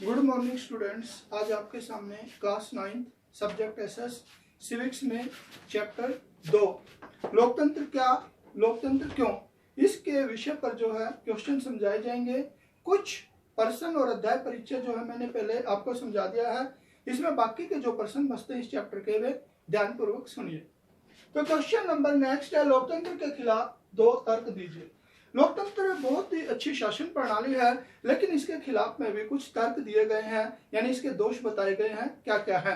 Good morning students. आज आपके सामने क्लास 9 सब्जेक्ट एसएस सिविक्स में चैप्टर 2 लोकतंत्र क्या, लोकतंत्र क्यों, इसके विषय पर जो है क्वेश्चन समझाए जाएंगे। कुछ प्रश्न और अध्याय परिचय जो है मैंने पहले आपको समझा दिया है। इसमें बाकी के जो प्रश्न बचते हैं इस चैप्टर के वे ध्यानपूर्वक सुनिए। तो क्वेश्चन नंबर नेक्स्ट है, लोकतंत्र के खिलाफ 2 तर्क दीजिए। लोकतंत्र बहुत ही अच्छी शासन प्रणाली है, लेकिन इसके खिलाफ में भी कुछ तर्क दिए गए हैं, यानी इसके दोष बताए गए हैं। क्या क्या है?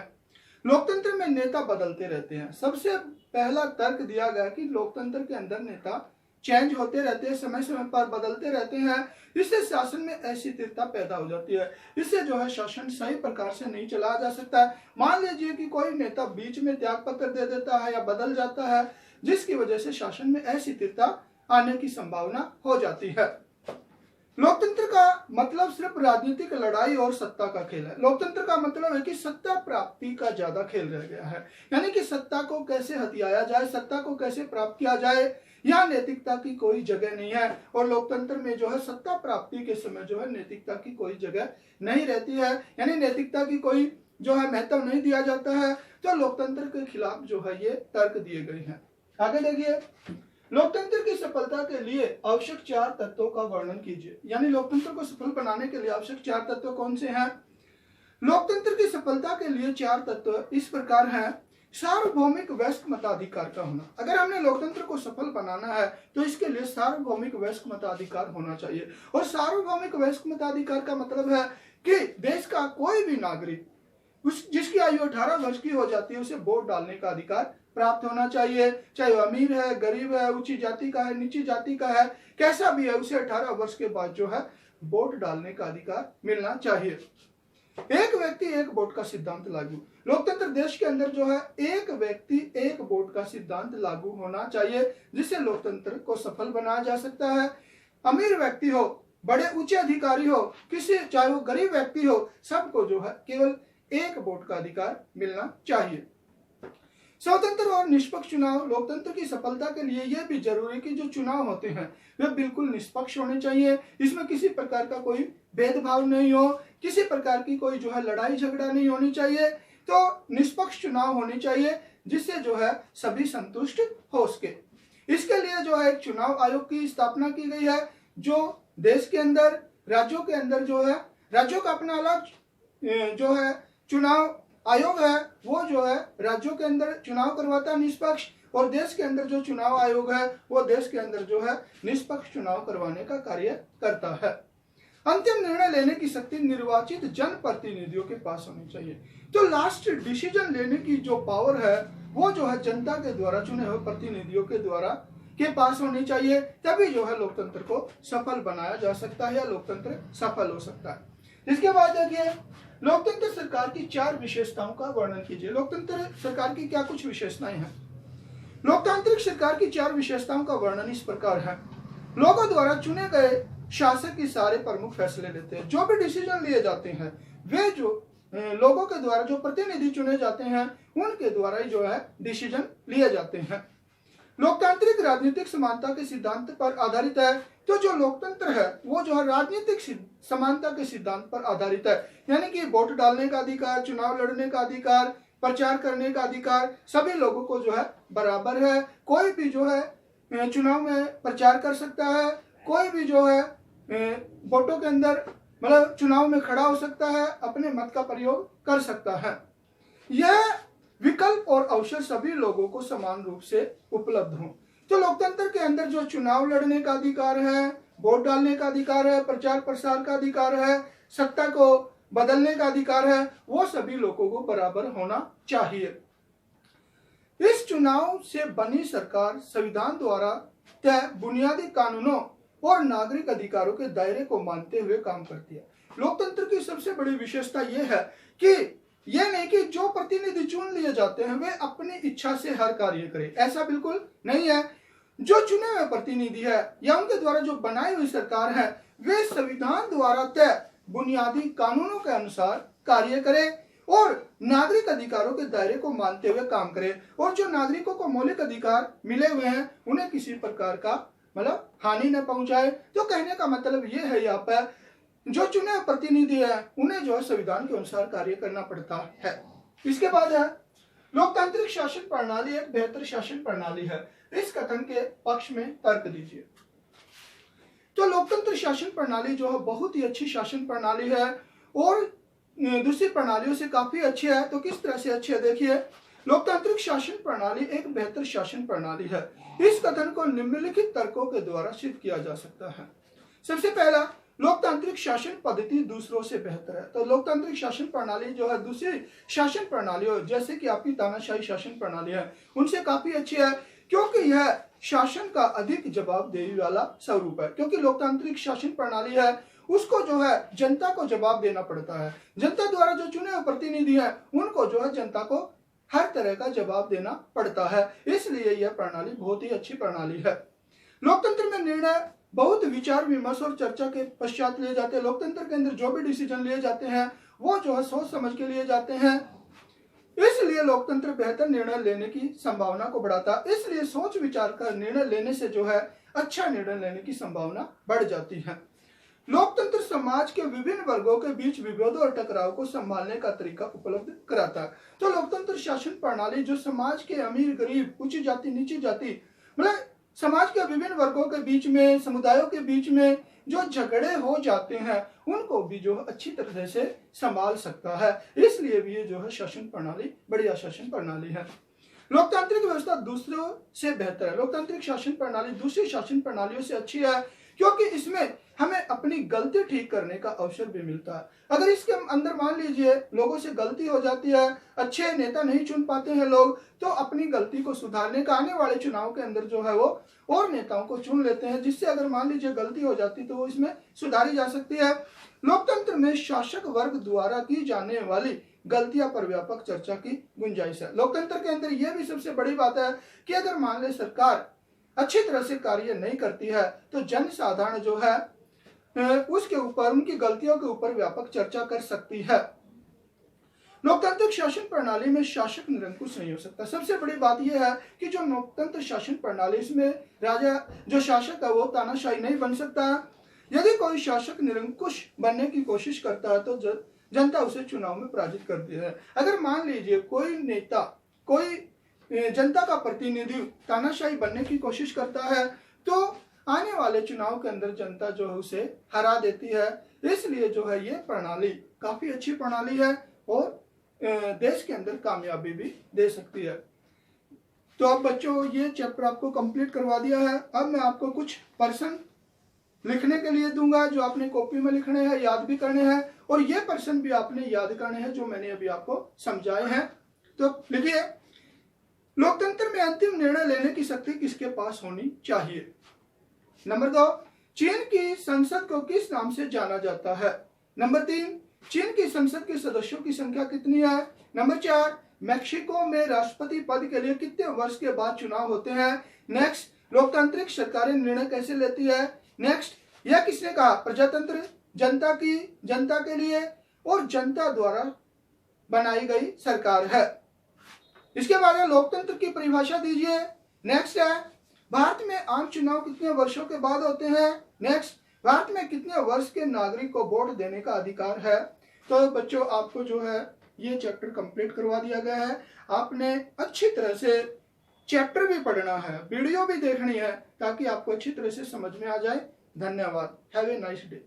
लोकतंत्र में नेता बदलते रहते हैं। सबसे पहला तर्क दिया गया कि लोकतंत्र के अंदर नेता चेंज होते रहते हैं, समय समय पर बदलते रहते हैं। इससे शासन में अस्थिरता पैदा हो जाती है। इससे जो है शासन सही प्रकार से नहीं चलाया जा सकता है। मान लीजिए कि कोई नेता बीच में त्याग पत्र दे देता है या बदल जाता है, जिसकी वजह से शासन में अस्थिरता आने की संभावना हो जाती है। लोकतंत्र का मतलब सिर्फ राजनीतिक लड़ाई और सत्ता का खेल है। लोकतंत्र का मतलब है कि सत्ता प्राप्ति का ज्यादा खेल रह गया है, यानी कि सत्ता को कैसे हथियाया जाए, सत्ता को कैसे प्राप्त किया जाए, यहाँ नैतिकता की कोई जगह नहीं है। और लोकतंत्र में जो है सत्ता प्राप्ति के समय जो है नैतिकता की कोई जगह नहीं रहती है, यानी नैतिकता की कोई जो है महत्व नहीं दिया जाता है। तो लोकतंत्र के खिलाफ जो है ये तर्क दिए गए हैं। आगे देखिए, लोकतंत्र की सफलता के लिए आवश्यक 4 तत्वों का वर्णन कीजिए। यानी लोकतंत्र को सफल बनाने के लिए आवश्यक 4 तत्व कौन से हैं? लोकतंत्र की सफलता के लिए 4 तत्व इस प्रकार हैं। सार्वभौमिक वयस्क मताधिकार का होना। अगर हमने लोकतंत्र को सफल बनाना है तो इसके लिए सार्वभौमिक वयस्क मताधिकार होना चाहिए। और सार्वभौमिक वयस्क मताधिकार का मतलब है कि देश का कोई भी नागरिक जिसकी आयु 18 वर्ष की हो जाती है उसे वोट डालने का अधिकार प्राप्त होना चाहिए। चाहे वो अमीर है, गरीब है, ऊंची जाति का है, नीची जाति का है, कैसा भी है, उसे 18 वर्ष के बाद जो है वोट डालने का अधिकार मिलना चाहिए। एक व्यक्ति एक वोट का सिद्धांत लागू। लोकतंत्र देश के अंदर जो है एक व्यक्ति एक वोट का सिद्धांत लागू होना चाहिए, जिससे लोकतंत्र को सफल बनाया जा सकता है। अमीर व्यक्ति हो, बड़े ऊंचे अधिकारी हो, किसी चाहे वो गरीब व्यक्ति हो, सबको जो है केवल एक वोट का अधिकार मिलना चाहिए। स्वतंत्र और निष्पक्ष चुनाव। लोकतंत्र की सफलता के लिए यह भी जरूरी है कि जो चुनाव होते हैं वे बिल्कुल निष्पक्ष होने चाहिए। इसमें किसी प्रकार का कोई भेदभाव नहीं हो, किसी प्रकार की कोई जो है लड़ाई झगड़ा नहीं होनी चाहिए। तो निष्पक्ष चुनाव होने चाहिए, जिससे जो है सभी संतुष्ट हो सके। इसके लिए जो है एक चुनाव आयोग की स्थापना की गई है, जो देश के अंदर राज्यों के अंदर जो है राज्यों का अपना अलग जो है चुनाव आयोग है, वो जो है राज्यों के अंदर चुनाव करवाता है निष्पक्ष, और देश के अंदर जो चुनाव आयोग है वो देश के अंदर जो है निष्पक्ष चुनाव करवाने का कार्य करता है। अंतिम निर्णय लेने की शक्ति निर्वाचित जनप्रतिनिधियों के पास होनी चाहिए। तो लास्ट डिसीजन लेने की जो पावर है वो जो है जनता के द्वारा चुने हुए प्रतिनिधियों के द्वारा के पास होनी चाहिए। तभी जो है लोकतंत्र को सफल बनाया जा सकता है या लोकतंत्र सफल हो सकता है। इसके बाद देखिए, लोकतंत्र सरकार की 4 विशेषताओं का वर्णन कीजिए। लोकतंत्र सरकार की क्या कुछ विशेषताएं हैं? लोकतांत्रिक सरकार की 4 विशेषताओं का वर्णन इस प्रकार है। लोगों द्वारा चुने गए शासक की सारे प्रमुख फैसले लेते हैं। जो भी डिसीजन लिए जाते हैं वे जो लोगों के द्वारा जो प्रतिनिधि चुने जाते हैं उनके द्वारा ही जो है डिसीजन लिए जाते हैं। लोकतांत्रिक राजनीतिक समानता के सिद्धांत पर आधारित है। तो जो लोकतंत्र है वो जो है राजनीतिक समानता के सिद्धांत पर आधारित है, यानी कि वोट डालने का अधिकार, चुनाव लड़ने का अधिकार, प्रचार करने का अधिकार सभी लोगों को जो है बराबर है। कोई भी जो है चुनाव में प्रचार कर सकता है, कोई भी जो है वोटों के अंदर मतलब चुनाव में खड़ा हो सकता है, अपने मत का प्रयोग कर सकता है। यह विकल्प और अवसर सभी लोगों को समान रूप से उपलब्ध हों। तो लोकतंत्र के अंदर जो चुनाव लड़ने का अधिकार है, वोट डालने का अधिकार है, प्रचार प्रसार का अधिकार है, सत्ता को बदलने का अधिकार है, वो सभी लोगों को बराबर होना चाहिए। इस चुनाव से बनी सरकार संविधान द्वारा तय बुनियादी कानूनों और नागरिक अधिकारों के दायरे को मानते हुए काम करती है। लोकतंत्र की सबसे बड़ी विशेषता यह है कि यह नहीं कि जो प्रतिनिधि चुन लिए जाते हैं वे अपनी इच्छा से हर कार्य करें, ऐसा बिल्कुल नहीं है। जो चुने हुए प्रतिनिधि है या उनके द्वारा जो बनाई हुई सरकार है वे संविधान द्वारा तय बुनियादी कानूनों के अनुसार कार्य करे और नागरिक अधिकारों के दायरे को मानते हुए काम करे। और जो नागरिकों को मौलिक अधिकार मिले हुए हैं उन्हें किसी प्रकार का मतलब हानि न पहुंचाए। तो कहने का मतलब यह है यहाँ पर जो चुने हुए प्रतिनिधि है उन्हें जो है संविधान के अनुसार कार्य करना पड़ता है। इसके बाद है लोकतांत्रिक शासन प्रणाली एक बेहतर शासन प्रणाली है। इस कथन के पक्ष में तर्क दीजिए। तो लोकतंत्र शासन प्रणाली जो है बहुत ही अच्छी शासन प्रणाली है और दूसरी प्रणालियों से काफी अच्छी है। तो किस तरह से अच्छी है देखिए, लोकतांत्रिक शासन प्रणाली एक बेहतर शासन प्रणाली है। इस कथन को निम्नलिखित तर्कों के द्वारा सिद्ध किया जा सकता है। सबसे पहला, लोकतांत्रिक शासन पद्धति दूसरों से बेहतर है। तो लोकतांत्रिक शासन प्रणाली जो है दूसरी शासन प्रणालियों जैसे कि आपकी तानाशाही शासन प्रणाली है उनसे काफी अच्छी है, क्योंकि यह शासन का अधिक जवाबदेही वाला स्वरूप है। क्योंकि लोकतांत्रिक शासन प्रणाली है उसको जो है जनता को जवाब देना पड़ता है। जनता द्वारा जो चुने हुए प्रतिनिधि हैं उनको जो है जनता को हर तरह का जवाब देना पड़ता है। इसलिए यह प्रणाली बहुत ही अच्छी प्रणाली है। लोकतंत्र में निर्णय बहुत विचार विमर्श और चर्चा के पश्चात लिए जाते हैं। लोकतंत्र के अंदर जो भी डिसीजन लिए जाते हैं वो जो है सोच समझ के लिए जाते हैं। इसलिए लोकतंत्र बेहतर निर्णय लेने की संभावना को बढ़ाता है। इसलिए सोच विचार कर निर्णय लेने से जो है अच्छा निर्णय लेने की संभावना बढ़ जाती है। लोकतंत्र समाज के विभिन्न वर्गों के बीच विभेदों और टकराव को संभालने का तरीका उपलब्ध कराता है। तो लोकतंत्र शासन प्रणाली जो समाज के अमीर गरीब उच्च जाति नीची जाति मतलब समाज के विभिन्न वर्गों के बीच में समुदायों के बीच में जो झगड़े हो जाते हैं उनको भी जो अच्छी तरह से संभाल सकता है। इसलिए भी ये जो है शासन प्रणाली बढ़िया शासन प्रणाली है। लोकतांत्रिक व्यवस्था दूसरों से बेहतर है। लोकतांत्रिक शासन प्रणाली दूसरी शासन प्रणालियों से अच्छी है क्योंकि इसमें हमें अपनी गलती ठीक करने का अवसर भी मिलता है। अगर इसके अंदर मान लीजिए लोगों से गलती हो जाती है, अच्छे नेता नहीं चुन पाते हैं लोग, तो अपनी गलती को सुधारने का आने वाले चुनाव के अंदर जो है वो और नेताओं को चुन लेते हैं, जिससे अगर मान लीजिए गलती हो जाती तो वो इसमें सुधारी जा सकती है। लोकतंत्र में शासक वर्ग द्वारा की जाने वाली गलतियां पर व्यापक चर्चा की गुंजाइश है। लोकतंत्र के अंदर यह भी सबसे बड़ी बात है कि अगर मान ले सरकार अच्छी तरह से कार्य नहीं करती है तो जन साधारण जो है उसके ऊपर उनकी गलतियों के ऊपर व्यापक चर्चा कर सकती है। लोकतांत्रिक शासन प्रणाली में शासक निरंकुश नहीं हो सकता। सबसे बड़ी बात यह है कि जो लोकतंत्र शासन प्रणाली इसमें राजा जो शासक है वो तानाशाही नहीं बन सकता। यदि कोई शासक निरंकुश बनने की कोशिश करता है तो जनता उसे चुनाव में पराजित करती है। अगर मान लीजिए कोई नेता कोई जनता का प्रतिनिधि तानाशाही बनने की कोशिश करता है तो आने वाले चुनाव के अंदर जनता जो है उसे हरा देती है। इसलिए जो है ये प्रणाली काफी अच्छी प्रणाली है और देश के अंदर कामयाबी भी दे सकती है। तो अब बच्चों ये चैप्टर आपको कंप्लीट करवा दिया है। अब मैं आपको कुछ प्रश्न लिखने के लिए दूंगा जो आपने कॉपी में लिखने हैं, याद भी करने हैं, और ये प्रश्न भी आपने याद करने हैं जो मैंने अभी आपको समझाए हैं। तो लिखिए, लोकतंत्र में अंतिम निर्णय लेने की शक्ति किसके पास होनी चाहिए? नंबर 2, चीन की संसद को किस नाम से जाना जाता है? नंबर 3, चीन की संसद के सदस्यों की संख्या कितनी है? नंबर 4, मैक्सिको में राष्ट्रपति पद के लिए कितने वर्ष के बाद चुनाव होते हैं? नेक्स्ट, लोकतांत्रिक सरकारें निर्णय कैसे लेती है? नेक्स्ट, यह किसने कहा? प्रजातंत्र जनता के लिए और जनता द्वारा बनाई गई सरकार है। इसके बाद लोकतंत्र की परिभाषा दीजिए। नेक्स्ट है, भारत में आम चुनाव कितने वर्षों के बाद होते हैं? नेक्स्ट, भारत में कितने वर्ष के नागरिक को वोट देने का अधिकार है? तो बच्चों आपको जो है ये चैप्टर कंप्लीट करवा दिया गया है। आपने अच्छी तरह से चैप्टर भी पढ़ना है, वीडियो भी देखनी है ताकि आपको अच्छी तरह से समझ में आ जाए। धन्यवाद। Have a nice day.